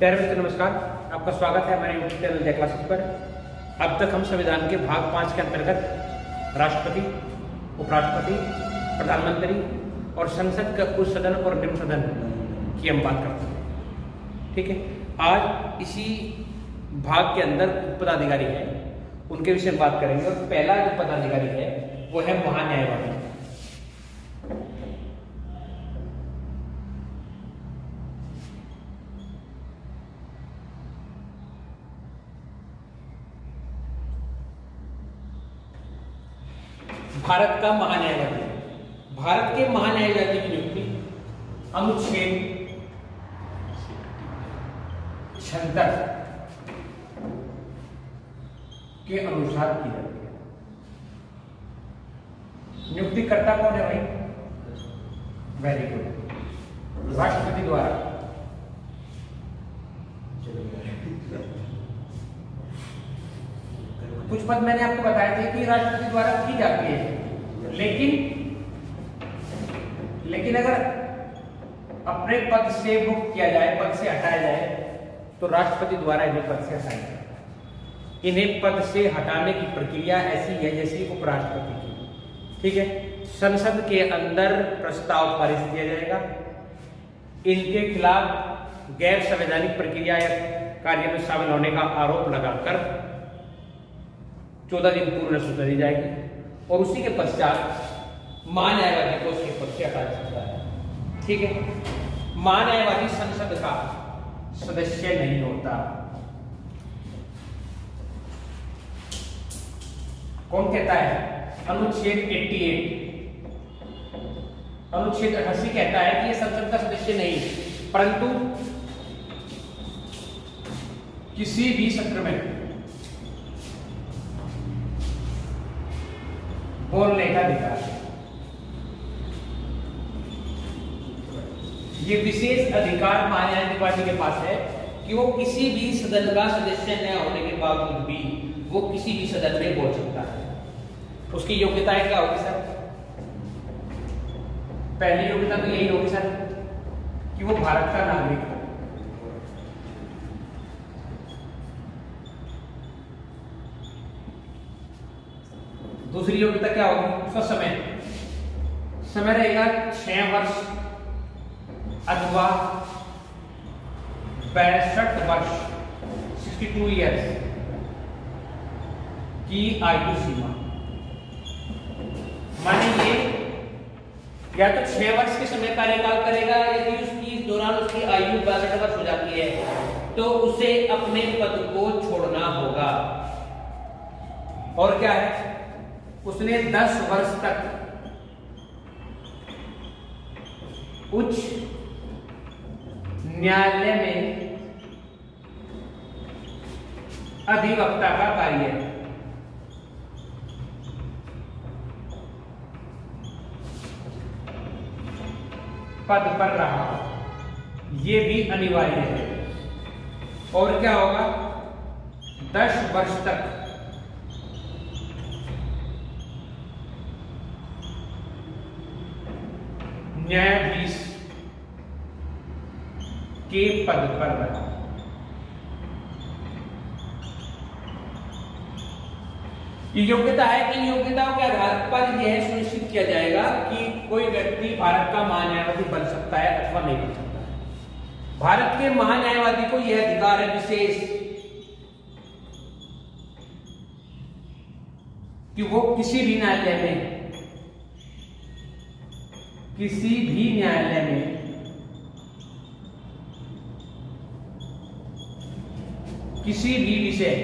प्यारे मित्रों नमस्कार, आपका स्वागत है हमारे यूट्यूब चैनल जय क्लासेस पर। अब तक हम संविधान के भाग 5 के अंतर्गत राष्ट्रपति, उपराष्ट्रपति, प्रधानमंत्री और संसद का उच्च सदन और निम्न सदन की हम बात करते हैं। ठीक है, आज इसी भाग के अंदर पदाधिकारी हैं, उनके विषय में बात करेंगे। और पहला जो पदाधिकारी है वो है महान्यायवादी। भारत का महान्यायवादी, भारत के महान्यायवादी की नियुक्ति अनुच्छेद 76 के अनुसार की जाती है। नियुक्तिकर्ता कौन है भाई? वेरी गुड, राष्ट्रपति द्वारा। कुछ पद मैंने आपको बताया था कि राष्ट्रपति द्वारा की जाती है, लेकिन अगर अपने पद से मुक्त किया जाए, पद से हटाया जाए, तो राष्ट्रपति द्वारा इन्हें पद से हटाया जाए। इन्हें पद से हटाने की प्रक्रिया ऐसी है जैसी उपराष्ट्रपति की। ठीक है, संसद के अंदर प्रस्ताव पारित किया जाएगा, इनके खिलाफ गैर संवैधानिक प्रक्रिया या कार्य में शामिल होने का आरोप लगाकर 14 दिन पूर्व सूचना दी जाएगी और उसी के पश्चात महान्यायवादी को उसके पद से हटा सकता है। ठीक है, महान्यायवादी संसद का सदस्य नहीं होता। कौन कहता है? अनुच्छेद 88 कहता है कि ये संसद का सदस्य नहीं, परंतु किसी भी सत्र में बोलने का अधिकार। ये विशेष अधिकार महान्यायवादी के पास है कि वो किसी भी सदन का सदस्य न होने के बावजूद भी वो किसी भी सदन में बोल सकता है। उसकी योग्यताएं क्या होगी सर? पहली योग्यता तो यही होगी सर कि वो भारत का नागरिक हो। दूसरी योग्यता क्या होगी? उसका समय रहेगा 6 वर्ष अथवा 62 वर्ष 62 ईयर्स की आयु सीमा। माने ये या तो 6 वर्ष के समय कार्यकाल करेगा, यदि उसकी इस दौरान उसकी आयु 62 वर्ष हो जाती है तो उसे अपने पद को छोड़ना होगा। और क्या है? उसने 10 वर्ष तक उच्च न्यायालय में अधिवक्ता का कार्य पद पर रहा, यह भी अनिवार्य है। और क्या होगा? 10 वर्ष तक न्यायाधीश के पद पर रहा। ये योग्यता है कि योग्यताओं के आधार पर यह सुनिश्चित किया जाएगा कि कोई व्यक्ति भारत का महान्यायवादी बन सकता है अथवा नहीं बन सकता है। भारत के महान्यायवादी को यह अधिकार है विशेष कि वो किसी भी न्यायालय में किसी भी विषय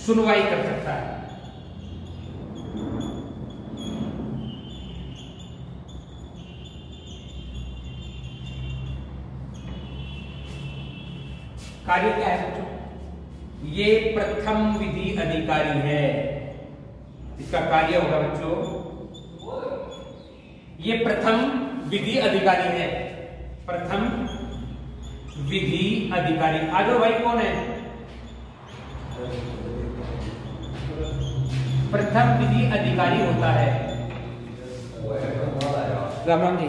सुनवाई कर सकता है। कार्य क्या है बच्चों? ये प्रथम विधि अधिकारी है। इसका कार्य होगा बच्चों, ये प्रथम विधि अधिकारी है। प्रथम विधि अधिकारी। आजो भाई कौन है? प्रथम विधि अधिकारी होता है। राम राम जी।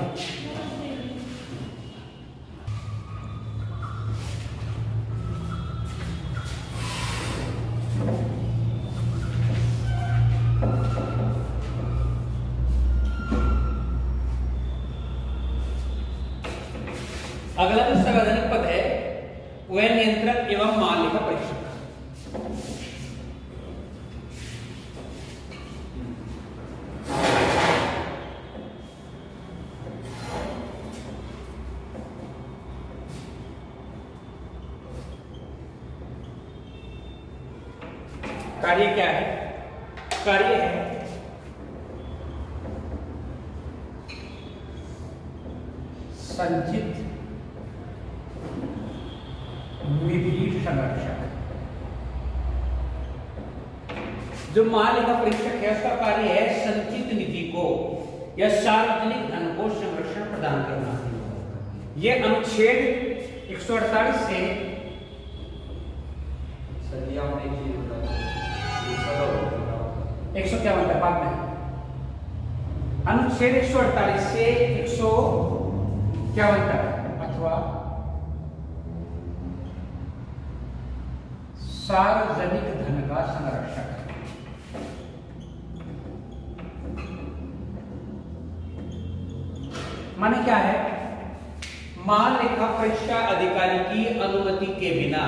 अगला जो संवैधानिक पद है वह नियंत्रक एवं महालेखा परीक्षक। कार्य क्या है? कार्य है संचित निधि संरक्षक। जो महालेखा परीक्षक है उसका कार्य है संचित निधि को या सार्वजनिक धन को संरक्षण प्रदान करना। यह अनुच्छेद 148 से 100 क्या बनता है बाद में, अनुच्छेद 148 से 100 क्या बनता है अथवा सार्वजनिक धन का संरक्षक। माने क्या है? महालेखा परीक्षा अधिकारी की अनुमति के बिना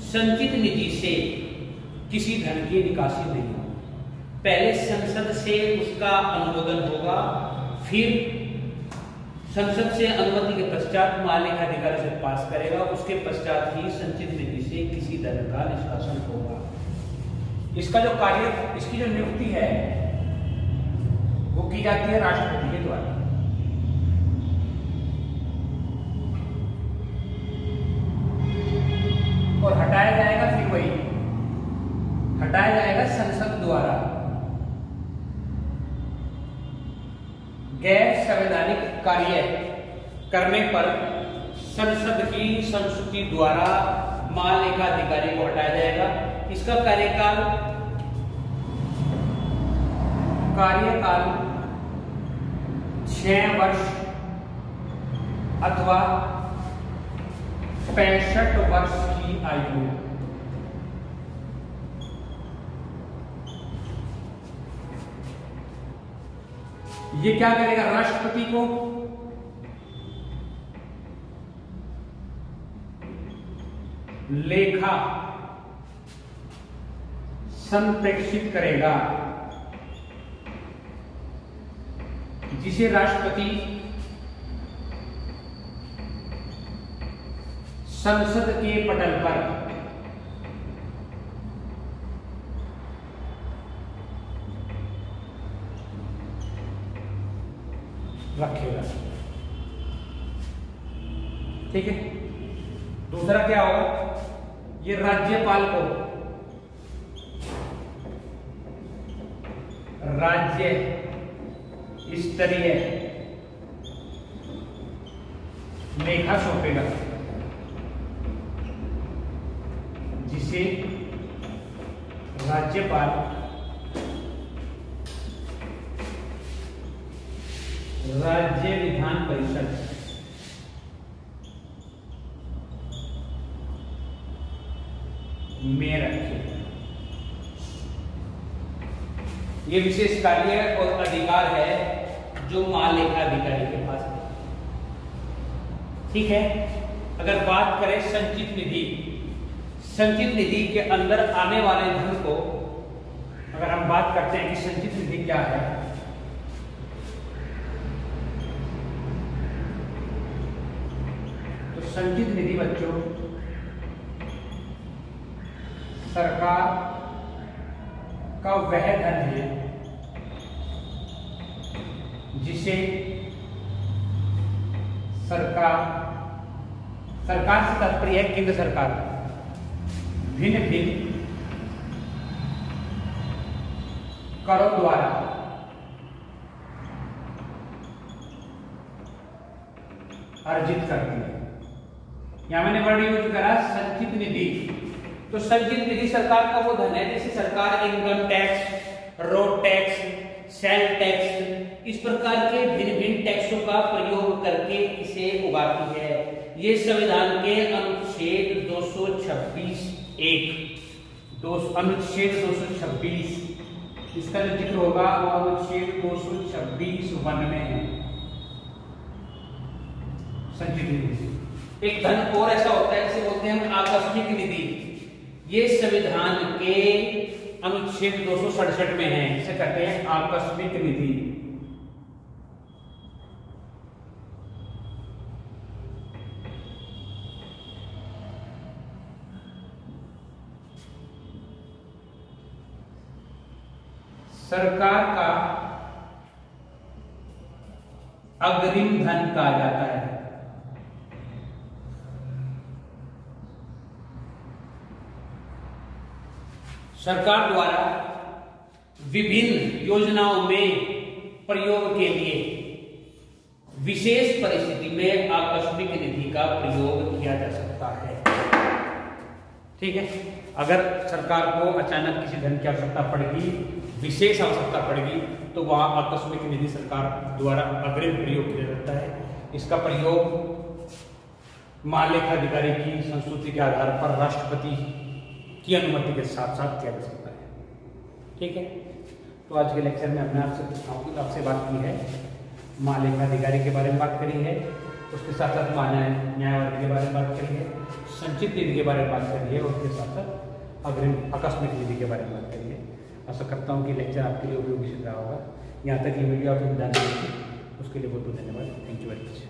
संचित निधि से किसी धन की निकासी नहीं होगी। पहले संसद से उसका अनुमोदन होगा, फिर संसद से अनुमति के पश्चात महालेखा अधिकारी से पास करेगा, उसके पश्चात ही संचित निधि से किसी धन का निष्कासन होगा। इसका जो कार्य, इसकी जो नियुक्ति है वो की जाती है राष्ट्रपति के द्वारा। और हटाया जाएगा, फिर वही हटाया जाएगा संसद द्वारा। गैर संवैधानिक कार्य करने पर संसद की संस्तुति द्वारा महालेखा अधिकारी को हटाया जाएगा। इसका कार्यकाल 6 वर्ष अथवा 65 वर्ष की आयु। ये क्या करेगा? राष्ट्रपति को लेखा संप्रेषित करेगा, जिसे राष्ट्रपति संसद के पटल पर रखेगा। ठीक है। दूसरा क्या होगा? ये राज्यपाल को राज्य स्तरीय लेखा सौंपेगा, जिसे राज्यपाल राज्य विधान परिषद में रखे। ये विशेष कार्य और अधिकार है जो महालेखा अधिकारी के पास है। ठीक है। अगर बात करें संचित निधि, संचित निधि के अंदर आने वाले धन को अगर हम बात करते हैं कि संचित निधि क्या है, तो संचित निधि बच्चों सरकार का वह धन है जिसे सरकार से तात्पर्य है केंद्र सरकार भिन्न भिन्न करों द्वारा अर्जित करती है। यहां मैंने वर्ड यूज करा संचित निधि। तो संचित निधि सरकार का वो धन है जिसे सरकार income tax, road tax, sale tax, इस प्रकार के भिन्न भिन्न टैक्सों का प्रयोग करके इसे उगाती है। ये संविधान के अनुच्छेद 226(1) अनुच्छेद 226 इसका जो जिक्र होगा वो अनुच्छेद 226(1) में है। संचित निधि एक धन और ऐसा होता है जिसे बोलते हैं हम आकस्मिक निधि। ये संविधान के अनुच्छेद 267 में है, जिसे कहते हैं आकस्मिक निधि। सरकार का अग्रिम धन कहा जाता है। सरकार द्वारा विभिन्न योजनाओं में प्रयोग के लिए विशेष परिस्थिति में आकस्मिक निधि का प्रयोग किया जा सकता है। ठीक है, अगर सरकार को अचानक किसी धन की आवश्यकता पड़ेगी, विशेष आवश्यकता पड़ेगी, तो वह आकस्मिक निधि सरकार द्वारा अग्रिम प्रयोग किया जाता है। इसका प्रयोग महालेखाधिकारी की संस्तुति के आधार पर राष्ट्रपति की अनुमति के साथ साथ किया जा सकता है। ठीक है, तो आज के लेक्चर में हमने आपसे बात की है, महालेखाधिकारी के बारे में बात करी है, उसके साथ साथ न्यायवादी के बारे में बात करी है, संचित निधि के बारे में बात करी है, और उसके साथ साथ अग्रिम आकस्मिक निधि के बारे में बात करी है। आशा करता हूँ कि लेक्चर आपके लिए उपयोगी सिद्ध रहा होगा। यहाँ तक ये वीडियो आपको जानने की उसके लिए बहुत बहुत धन्यवाद। Thank you very much.